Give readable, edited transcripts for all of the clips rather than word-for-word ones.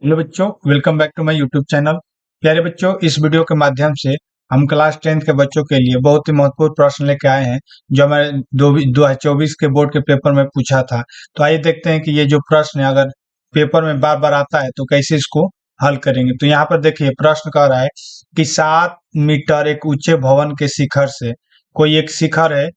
Hello बच्चों, welcome back to my YouTube channel. प्यारे बच्चों, इस वीडियो के माध्यम से हम क्लास 10th के बच्चों के लिए बहुत ही महत्वपूर्ण प्रश्न लेके आए हैं जो हमारे 2024 के बोर्ड के पेपर में पूछा था। तो आइए देखते हैं कि ये जो प्रश्न है अगर पेपर में बार बार आता है तो कैसे इसको हल करेंगे। तो यहाँ पर देखिए प्रश्न कह रहा है कि 7 मीटर एक ऊंचे भवन के शिखर से, कोई एक शिखर है,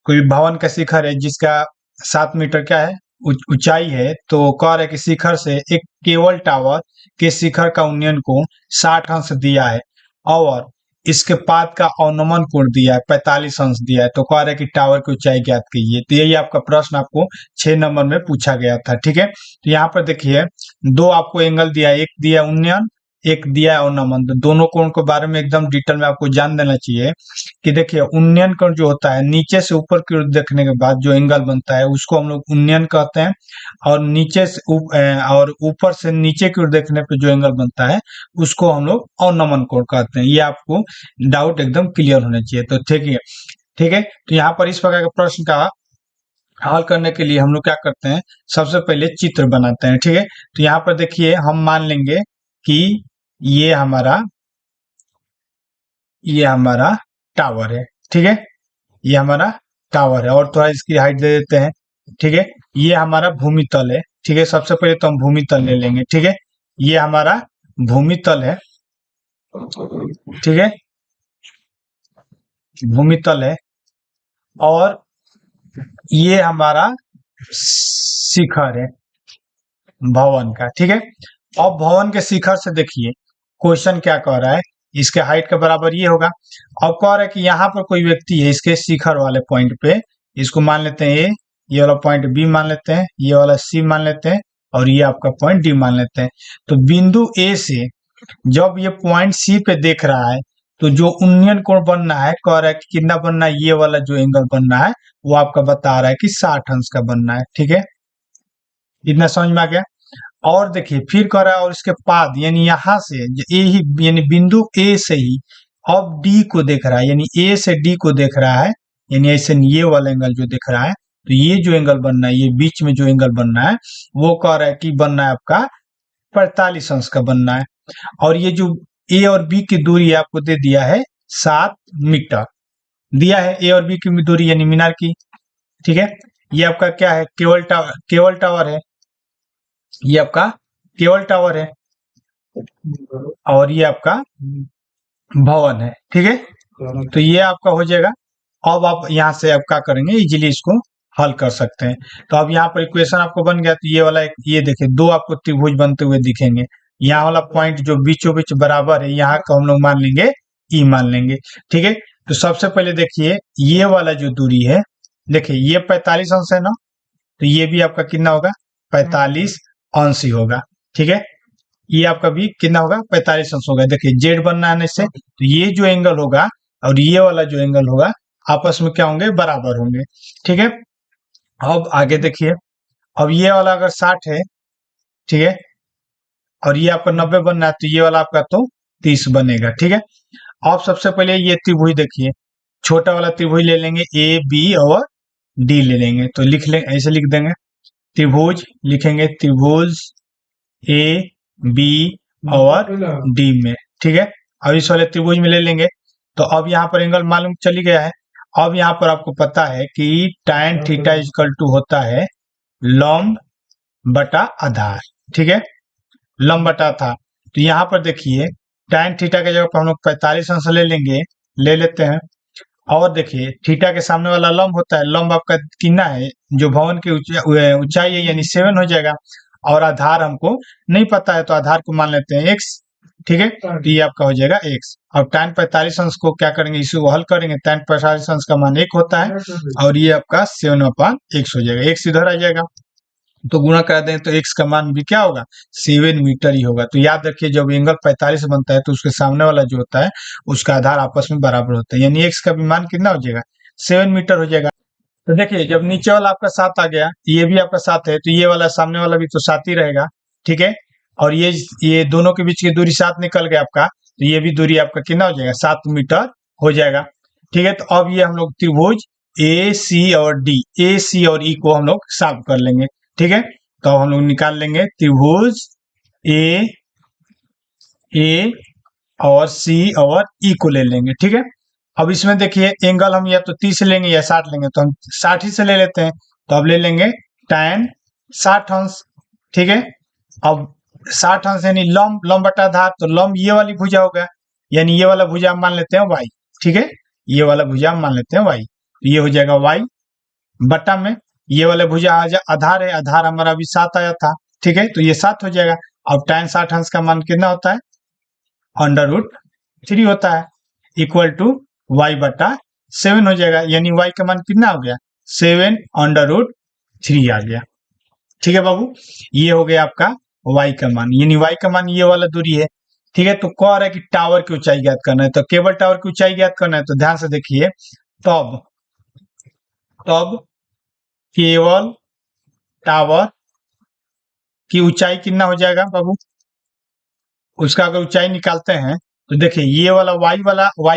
कोई भवन का शिखर है जिसका 7 मीटर क्या है ऊंचाई है। तो कह रहा है कि शिखर से एक केबल टावर के शिखर का उन्नयन कोण 60 अंश दिया है और इसके पाद का अवनमन कोण दिया है 45 अंश दिया है। तो कह रहा है कि टावर की ऊंचाई ज्ञात कीजिए। तो यही आपका प्रश्न आपको 6 नंबर में पूछा गया था। ठीक है, तो यहाँ पर देखिए दो आपको एंगल दिया है, एक दिया है उन्नयन, एक दिया है अवनमन। तो दोनों कोण के बारे में एकदम डिटेल में आपको जान देना चाहिए कि देखिए उन्नयन कोण जो होता है नीचे से ऊपर की ओर देखने के बाद जो एंगल बनता है उसको हम लोग उन्नयन कहते हैं, और नीचे से और ऊपर से नीचे की ओर देखने पे जो एंगल बनता है उसको हम लोग अवनमन कोण कहते हैं। ये आपको डाउट एकदम क्लियर होना चाहिए। तो ठीक है, तो यहाँ पर इस प्रकार के प्रश्न का हल करने के लिए हम लोग क्या करते हैं, सबसे पहले चित्र बनाते हैं। ठीक है, तो यहाँ पर देखिए हम मान लेंगे कि ये हमारा ये हमारा टावर है। ठीक है, ये हमारा टावर है और थोड़ा इसकी हाइट दे देते हैं। ठीक है, ये हमारा भूमि तल है। ठीक है, सबसे पहले तो हम भूमि तल ले लेंगे। ठीक है, ये हमारा भूमि तल है। ठीक है, भूमि तल है और ये हमारा शिखर है भवन का। ठीक है, अब भवन के शिखर से देखिए क्वेश्चन क्या कह रहा है, इसके हाइट के बराबर ये होगा। अब कह रहा है कि यहाँ पर कोई व्यक्ति है इसके शिखर वाले पॉइंट पे, इसको मान लेते हैं ये वाला पॉइंट बी मान लेते हैं, ये वाला सी मान लेते हैं और ये आपका पॉइंट डी मान लेते हैं। तो बिंदु ए से जब ये पॉइंट सी पे देख रहा है तो जो उन्नयन कोण बनना है, कह रहा है कि कितना बनना है, ये वाला जो एंगल बनना है वो आपका बता रहा है कि 60 अंश का बनना है। ठीक है, इतना समझ में आ गया। और देखिए फिर कह रहा है और इसके बाद यानी यहाँ से ए ही यानी बिंदु ए से ही अब डी को देख रहा है, यानी ए से डी को देख रहा है, यानी ऐसे ये वाला एंगल जो देख रहा है। तो ये जो एंगल बनना है, ये बीच में जो एंगल बनना है वो कह रहा है कि बनना है आपका 45 अंश का बनना है। और ये जो ए और बी की दूरी आपको दे दिया है 7 मीटर दिया है, ए और बी की दूरी यानी मीनार की। ठीक है, ये आपका क्या है, केबल टावर है, ये आपका केबल टावर है और ये आपका भवन है। ठीक है, तो ये आपका हो जाएगा। अब आप यहाँ से आप क्या करेंगे, इजीली इसको हल कर सकते हैं। तो अब यहाँ पर इक्वेशन आपको बन गया। तो ये वाला ये देखिए दो आपको त्रिभुज बनते हुए दिखेंगे। यहाँ वाला पॉइंट जो बीचों बीच बराबर है यहाँ का हम लोग मान लेंगे ई मान लेंगे। ठीक है, तो सबसे पहले देखिए ये वाला जो दूरी है, देखिए ये 45 अंश है ना, तो ये भी आपका कितना होगा, 45 अंश ही होगा। ठीक है, ये आपका भी कितना होगा, 45 अंश होगा। देखिए जेड बनना है ना इससे, तो ये जो एंगल होगा और ये वाला जो एंगल होगा आपस में क्या होंगे, बराबर होंगे। ठीक है, अब आगे देखिए, अब ये वाला अगर 60 है, ठीक है, और ये आपका 90 बनना है, तो ये वाला आपका तो 30 बनेगा। ठीक है, अब सबसे पहले ये त्रिभुज देखिए, छोटा वाला त्रिभुज ले लेंगे, ए बी और डी ले लेंगे। तो लिख ले, ऐसे लिख देंगे, त्रिभुज लिखेंगे, त्रिभुज ए बी और डी में। ठीक है, अब इस वाले त्रिभुज में ले लेंगे। तो अब यहाँ पर एंगल मालूम चली गया है। अब यहाँ पर आपको पता है कि tan थीटा इक्वल टू होता है लंब बटा आधार। ठीक है, लंब बटा था। तो यहाँ पर देखिए tan थीटा के जगह पर हम लोग 45 अंश ले लेंगे, ले लेते हैं। और देखिए थीटा के सामने वाला लंब होता है, लंब आपका कितना है, जो भवन की ऊंचाई है यानी 7 हो जाएगा। और आधार हमको नहीं पता है तो आधार को मान लेते हैं x। ठीक है, तो ये आपका हो जाएगा x। अब tan 45 अंश को क्या करेंगे, इसी को हल करेंगे। tan 45 अंश का मान 1 होता है और ये आपका 7/x हो जाएगा, x इधर आ जाएगा तो गुणा कर दें तो x का मान भी क्या होगा, 7 मीटर ही होगा। तो याद रखिए जब एंगल 45 बनता है तो उसके सामने वाला जो होता है उसका आधार आपस में बराबर होता है, यानी x का भी मान कितना हो जाएगा, 7 मीटर हो जाएगा। तो देखिए जब नीचे वाला आपका 7 आ गया, ये भी आपका 7 है, तो ये वाला सामने वाला भी तो 7 ही रहेगा। ठीक है, और ये दोनों के बीच की दूरी 7 निकल गया आपका, तो ये भी दूरी आपका कितना हो जाएगा, 7 मीटर हो जाएगा। ठीक है, तो अब ये हम लोग त्रिभुज ए सी और डी, ए सी और ई को हम लोग साफ कर लेंगे। ठीक है, तो हम लोग निकाल लेंगे त्रिभुज ए और सी और ई को ले लेंगे, ठीक है। अब इसमें देखिए एंगल हम या तो 30 लेंगे या 60 लेंगे, तो हम 60 ही से ले लेते हैं। तो अब ले लेंगे tan 60 अंश, ठीक है। अब 60 अंश यानी लंब, लंब बटा आधार, तो लंब ये वाली भुजा हो गया, यानी ये वाला भुजा हम मान लेते हैं y, ठीक है। ये वाला भुजा हम मान लेते हैं y, तो ये हो जाएगा y बटा में ये वाला भुजा आधार है, आधार हमारा अभी 7 आया था, ठीक है, तो ये 7 हो जाएगा। अब tan 60 अंश का मान कितना होता है, √3 होता है, इक्वल टू y बटा 7 हो जाएगा, यानी y का मान कितना हो गया, 7 √3 आ गया, ठीक है बाबू। ये हो गया आपका y का मान, यानी y का मान ये वाला दूरी है, ठीक है। तो कह रहा है कि टावर की ऊंचाई ज्ञात करना है, तो केबल टावर की ऊंचाई ज्ञात करना है, तो ध्यान से देखिए, तब केबल टावर की ऊंचाई कितना हो जाएगा बाबू, उसका अगर ऊंचाई निकालते हैं तो देखिए ये वाला y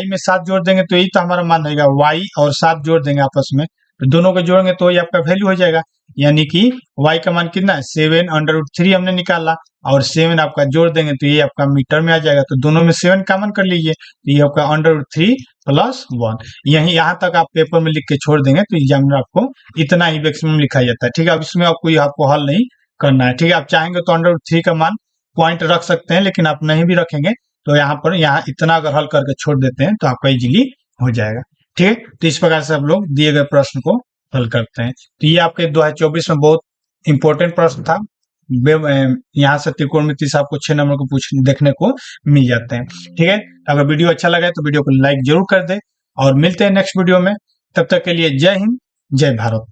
में 7 जोड़ देंगे तो यही तो हमारा मान रहेगा, y और 7 जोड़ देंगे आपस में, तो दोनों को जोड़ेंगे तो ये आपका वैल्यू हो जाएगा, यानी कि y का मान कितना है, 7 √3 हमने निकाला, और 7 आपका जोड़ देंगे तो ये आपका मीटर में आ जाएगा, तो दोनों में 7 कॉमन कर लीजिए, तो ये आपका √3 + 1, यही यहाँ तक आप पेपर में लिख के छोड़ देंगे तो एग्जामिनर आपको इतना ही मैक्सिमम लिखा जाता है, ठीक है। अब इसमें आपको हल नहीं करना है, ठीक है। आप चाहेंगे तो √3 का मान पॉइंट रख सकते हैं, लेकिन आप नहीं भी रखेंगे तो यहाँ इतना अगर हल करके छोड़ देते हैं तो आपका इजीली हो जाएगा, ठीक है। तो इस प्रकार से हम लोग दिए गए प्रश्न को हल करते हैं। तो ये आपके 2024 में बहुत इंपॉर्टेंट प्रश्न था, यहाँ से त्रिकोणमिति से आपको 6 नंबर को देखने को मिल जाते हैं, ठीक है। अगर वीडियो अच्छा लगा तो वीडियो को लाइक जरूर कर दे, और मिलते हैं नेक्स्ट वीडियो में, तब तक के लिए जय हिंद, जय भारत।